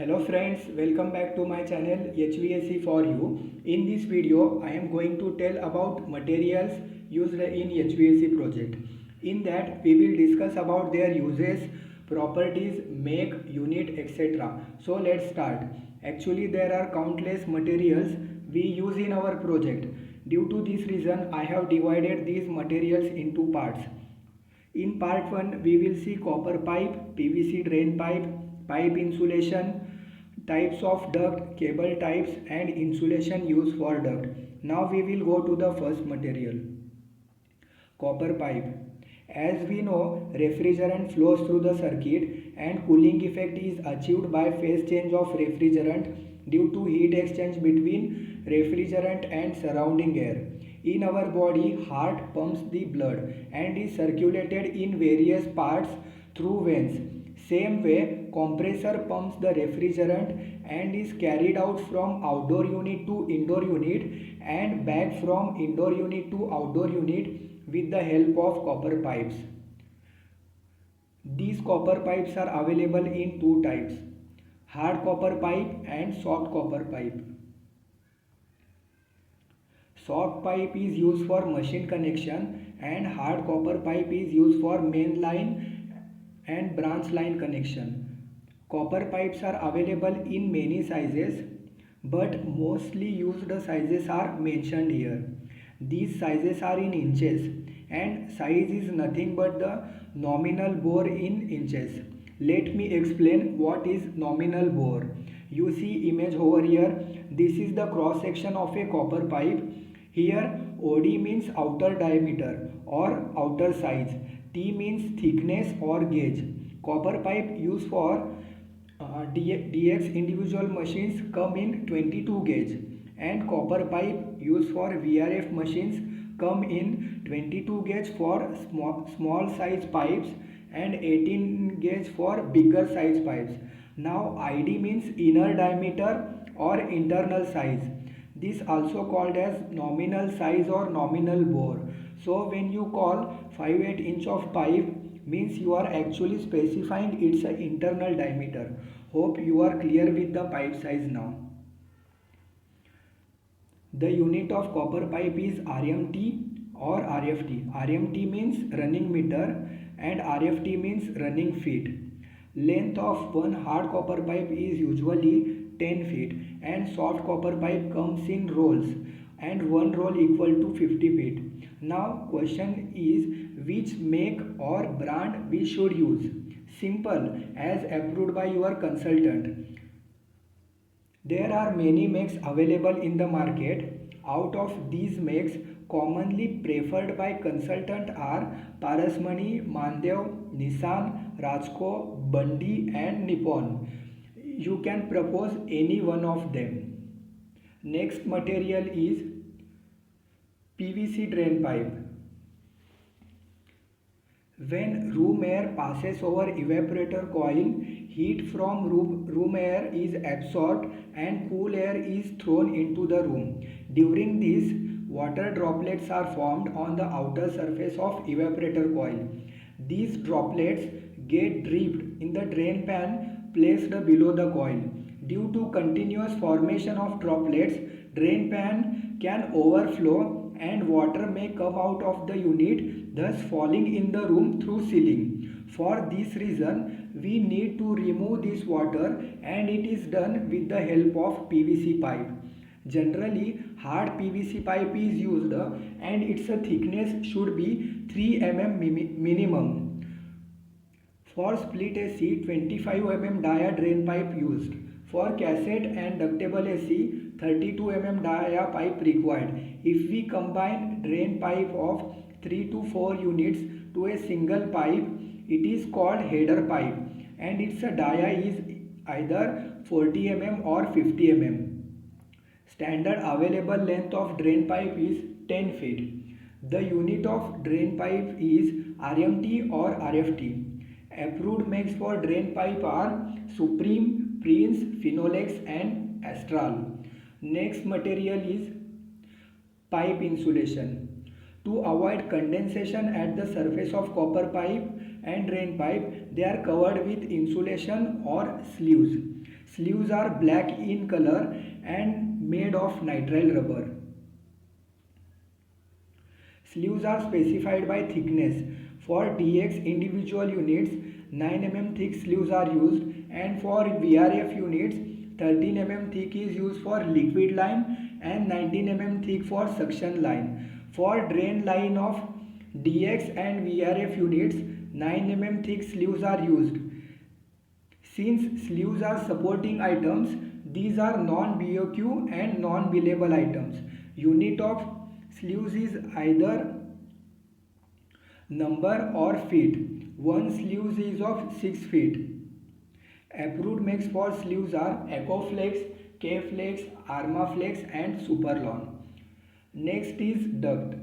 Hello friends, welcome back to my channel HVAC for you. In this video, I am going to tell about materials used in HVAC project. In that, we will discuss about their uses, properties, make, unit, etc. So let's start. Actually, there are countless materials we use in our project. Due to this reason, I have divided these materials into parts. In part 1, we will see copper pipe, PVC drain pipe, pipe insulation, types of duct, cable types and insulation used for duct. Now we will go to the first material, copper pipe. As we know, refrigerant flows through the circuit and cooling effect is achieved by phase change of refrigerant due to heat exchange between refrigerant and surrounding air. In our body, heart pumps the blood and is circulated in various parts through veins. Same way, compressor pumps the refrigerant and is carried out from outdoor unit to indoor unit and back from indoor unit to outdoor unit with the help of copper pipes. These copper pipes are available in two types, hard copper pipe and soft copper pipe. Soft pipe is used for machine connection and hard copper pipe is used for main line and branch line connection. Copper pipes are available in many sizes, but mostly used sizes are mentioned here. These sizes are in inches and size is nothing but the nominal bore in inches. Let me explain what is nominal bore. You see image over here. This is the cross section of a copper pipe. Here OD means outer diameter or outer size. T means thickness or gauge. Copper pipe used for DX individual machines come in 22 gauge and copper pipe used for VRF machines come in 22 gauge for small size pipes and 18 gauge for bigger size pipes. Now ID means inner diameter or internal size. This also called as nominal size or nominal bore. So when you call 5/8 inch of pipe means you are actually specifying its internal diameter. Hope you are clear with the pipe size now. The unit of copper pipe is RMT or RFT. RMT means running meter and RFT means running feet. Length of one hard copper pipe is usually 10 feet and soft copper pipe comes in rolls and one roll equal to 50 feet. Now question is which make or brand we should use. Simple, as approved by your consultant. There are many makes available in the market. Out of these makes, commonly preferred by consultant are Parasmani, Mandev, Nissan, Rajco, Bundy and Nippon. You can propose any one of them. Next material is PVC drain pipe. When room air passes over evaporator coil, heat from room air is absorbed and cool air is thrown into the room. During this, water droplets are formed on the outer surface of evaporator coil. These droplets get dripped in the drain pan placed below the coil. Due to continuous formation of droplets, drain pan can overflow and water may come out of the unit, thus falling in the room through ceiling. For this reason, we need to remove this water and it is done with the help of PVC pipe. Generally, hard PVC pipe is used and its thickness should be 3 mm minimum. For split AC, 25 mm dia drain pipe used. For cassette and ductable AC, 32 mm dia pipe required. If we combine drain pipe of 3 to 4 units to a single pipe, it is called header pipe and its dia is either 40 mm or 50 mm. Standard available length of drain pipe is 10 feet. The unit of drain pipe is RMT or RFT. Approved makes for drain pipe are Supreme, Prince, Finolex and Astral. Next material is pipe insulation. To avoid condensation at the surface of copper pipe and drain pipe, they are covered with insulation or sleeves. Sleeves are black in color and made of nitrile rubber. Sleeves are specified by thickness. For DX individual units, 9 mm thick sleeves are used, and for VRF units, 13 mm thick is used for liquid line and 19 mm thick for suction line. For drain line of DX and VRF units, 9 mm thick sleeves are used. Since sleeves are supporting items, these are non-BOQ and non-billable items. Unit of sleeves is either number or feet. One sleeves is of 6 feet. Approved makes for sleeves are Ecoflex, K-Flex, Armaflex and Superlon. Next is duct.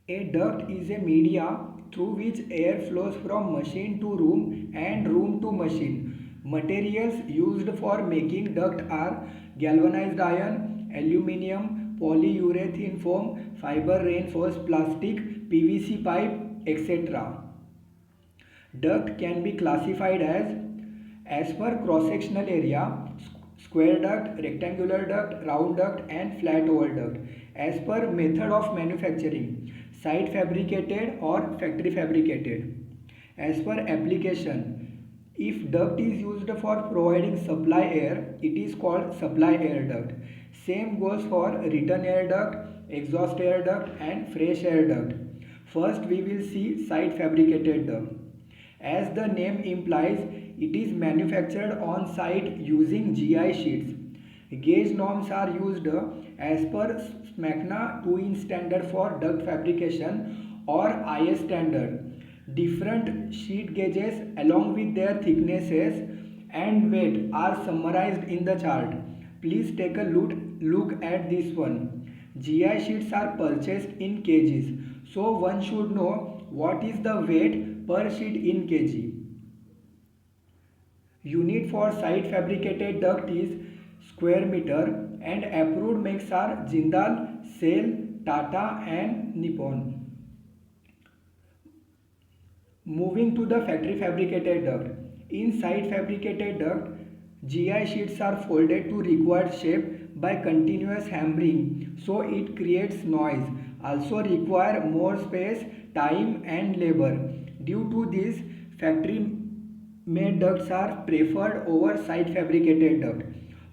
A duct is a media through which air flows from machine to room and room to machine. Materials used for making duct are galvanized iron, aluminium, polyurethane foam, fiber reinforced plastic, PVC pipe, etc. Duct can be classified as per cross-sectional area, square duct, rectangular duct, round duct and flat oval duct. As per method of manufacturing, site fabricated or factory fabricated. As per application, if duct is used for providing supply air, it is called supply air duct. Same goes for return air duct, exhaust air duct and fresh air duct. First we will see site fabricated duct. As the name implies, it is manufactured on site using GI sheets. Gauge norms are used as per SMACNA 2-inch standard for duct fabrication or IS standard. Different sheet gauges along with their thicknesses and weight are summarized in the chart. Please take a look at this one. GI sheets are purchased in kgs, so one should know what is the weight per sheet in kg. Unit for site fabricated duct is square meter and approved makes are Jindal, SAIL, Tata and Nippon. Moving to the factory fabricated duct. In site fabricated duct, GI sheets are folded to required shape by continuous hammering, so it creates noise. Also require more space, time and labor. Due to this, factory made ducts are preferred over site fabricated duct.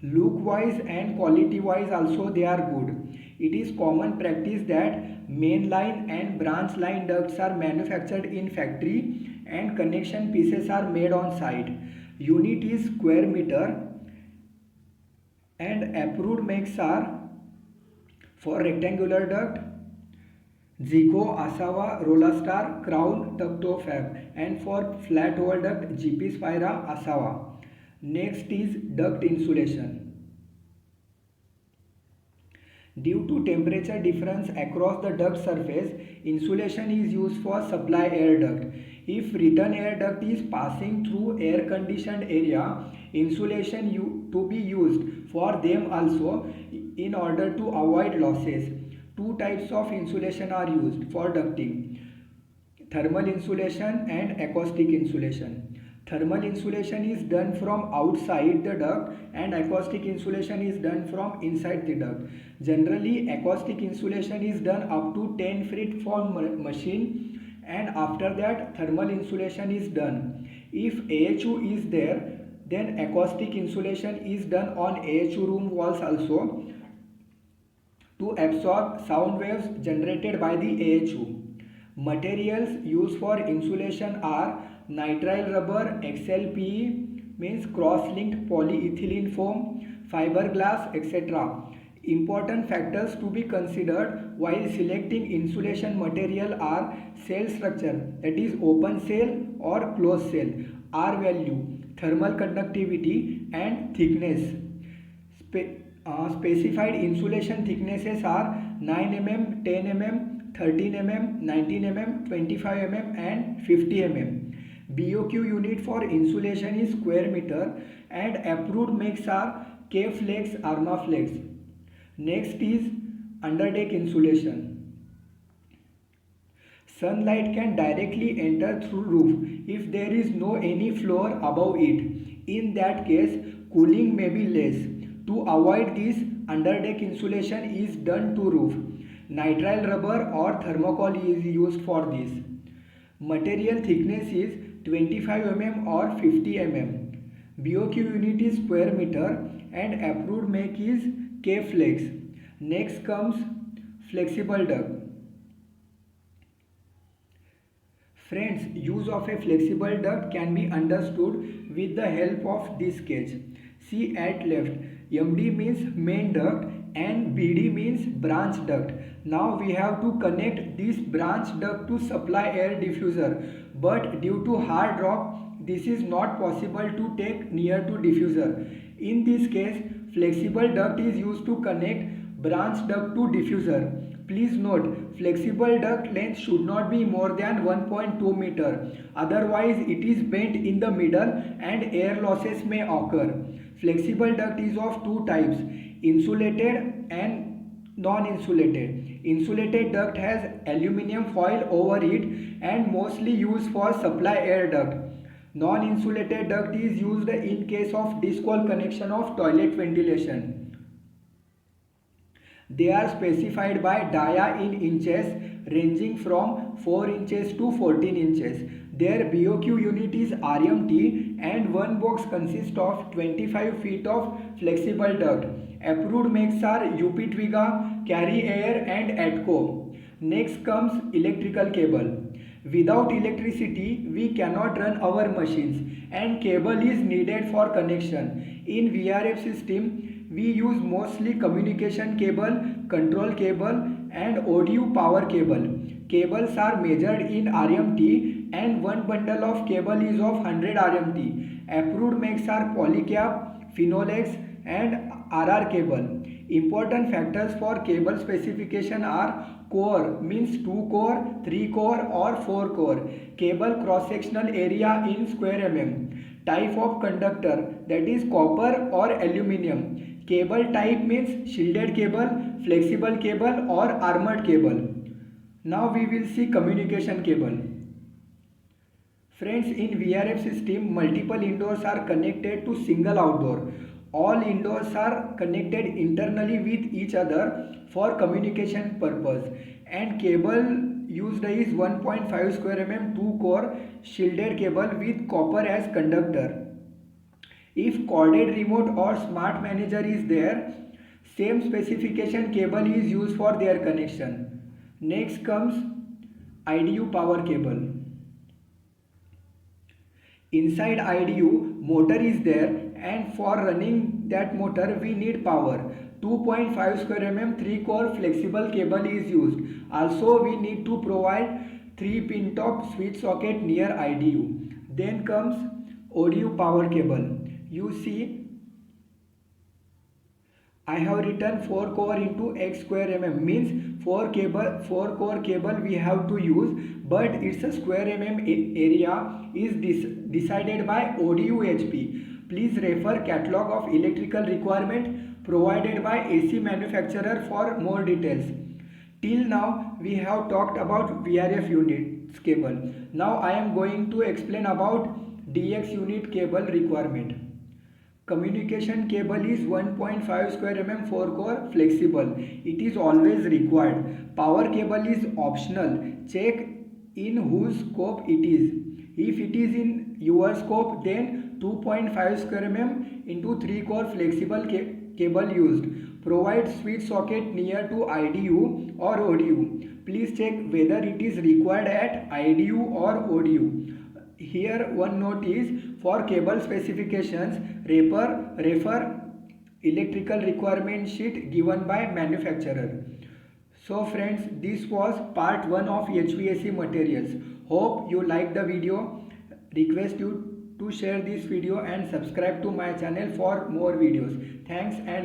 Look wise and quality wise also they are good. It is common practice that main line and branch line ducts are manufactured in factory and connection pieces are made on site. Unit is square meter and approved makes are for rectangular duct Zico, Asawa, Rollastar, Crown, Tuctofab, and for flat oval duct GP Spira, Asawa. Next is duct insulation. Due to temperature difference across the duct surface, insulation is used for supply air duct. If return air duct is passing through air conditioned area, insulation to be used for them also in order to avoid losses. Two types of insulation are used for ducting: thermal insulation and acoustic insulation. Thermal insulation is done from outside the duct and acoustic insulation is done from inside the duct. Generally, acoustic insulation is done up to 10 feet from machine and after that thermal insulation is done. If AHU is there, then acoustic insulation is done on AHU room walls also to absorb sound waves generated by the AHU. Materials used for insulation are nitrile rubber, XLPE means cross-linked polyethylene foam, fiberglass, etc. Important factors to be considered while selecting insulation material are cell structure, that is open cell or closed cell, R value, thermal conductivity and thickness. Specified insulation thicknesses are 9 mm, 10 mm, 13 mm, 19 mm, 25 mm and 50 mm. BOQ unit for insulation is square meter and approved makes are K-Flex, Armaflex. Next is underdeck insulation. Sunlight can directly enter through roof if there is no any floor above it. In that case, cooling may be less. To avoid this, underdeck insulation is done to roof. Nitrile rubber or thermocol is used for this. Material thickness is 25 mm or 50 mm. BOQ unit is square meter and approved make is K-Flex. Next comes flexible duct. Friends, use of a flexible duct can be understood with the help of this sketch. See at left, MD means main duct and BD means branch duct. Now we have to connect this branch duct to supply air diffuser, but due to hard rock, this is not possible to take near to diffuser. In this case, flexible duct is used to connect branch duct to diffuser. Please note, flexible duct length should not be more than 1.2 meter. Otherwise, it is bent in the middle and air losses may occur. Flexible duct is of two types, insulated and non-insulated. Insulated duct has aluminum foil over it and mostly used for supply air duct. Non-insulated duct is used in case of disc wall connection of toilet ventilation. They are specified by dia in inches ranging from 4 inches to 14 inches. Their BOQ unit is RMT and one box consists of 25 feet of flexible duct. Approved makes are UP Twiga, Carry Air and Atco. Next comes electrical cable. Without electricity, we cannot run our machines and cable is needed for connection. In VRF system, we use mostly communication cable, control cable and audio power cable. Cables are measured in RMT and one bundle of cable is of 100 RMT. Approved makes are Polycab, Finolex and RR cable. Important factors for cable specification are core means 2 core, 3 core or 4 core. Cable cross sectional area in square mm. Type of conductor, that is copper or aluminium. Cable type means shielded cable, flexible cable or armored cable. Now we will see communication cable. Friends, in VRF system, multiple indoors are connected to single outdoor. All indoors are connected internally with each other for communication purpose. And cable used is 1.5 square mm 2 core shielded cable with copper as conductor. If corded remote or smart manager is there, same specification cable is used for their connection. Next comes IDU power cable. Inside IDU, motor is there and for running that motor we need power. 2.5 square mm 3 core flexible cable is used. Also we need to provide 3 pin top switch socket near IDU. Then comes audio power cable. You see, I have written 4 core into x square mm means 4 core cable we have to use, but its a square mm area is decided by ODU HP. Please refer catalog of electrical requirement provided by AC manufacturer for more details. Till now we have talked about VRF units cable. Now I am going to explain about DX unit cable requirement. Communication cable is 1.5 square mm 4 core flexible. It is always required. Power cable is optional. Check in whose scope it is. If it is in your scope, then 2.5 square mm into 3 core flexible cable used. Provide switch socket near to IDU or ODU. Please check whether it is required at IDU or ODU. Here one note is, for cable specifications, refer electrical requirement sheet given by manufacturer. So friends, this was part 1 of HVAC materials. Hope you liked the video. Request you to share this video and subscribe to my channel for more videos. Thanks and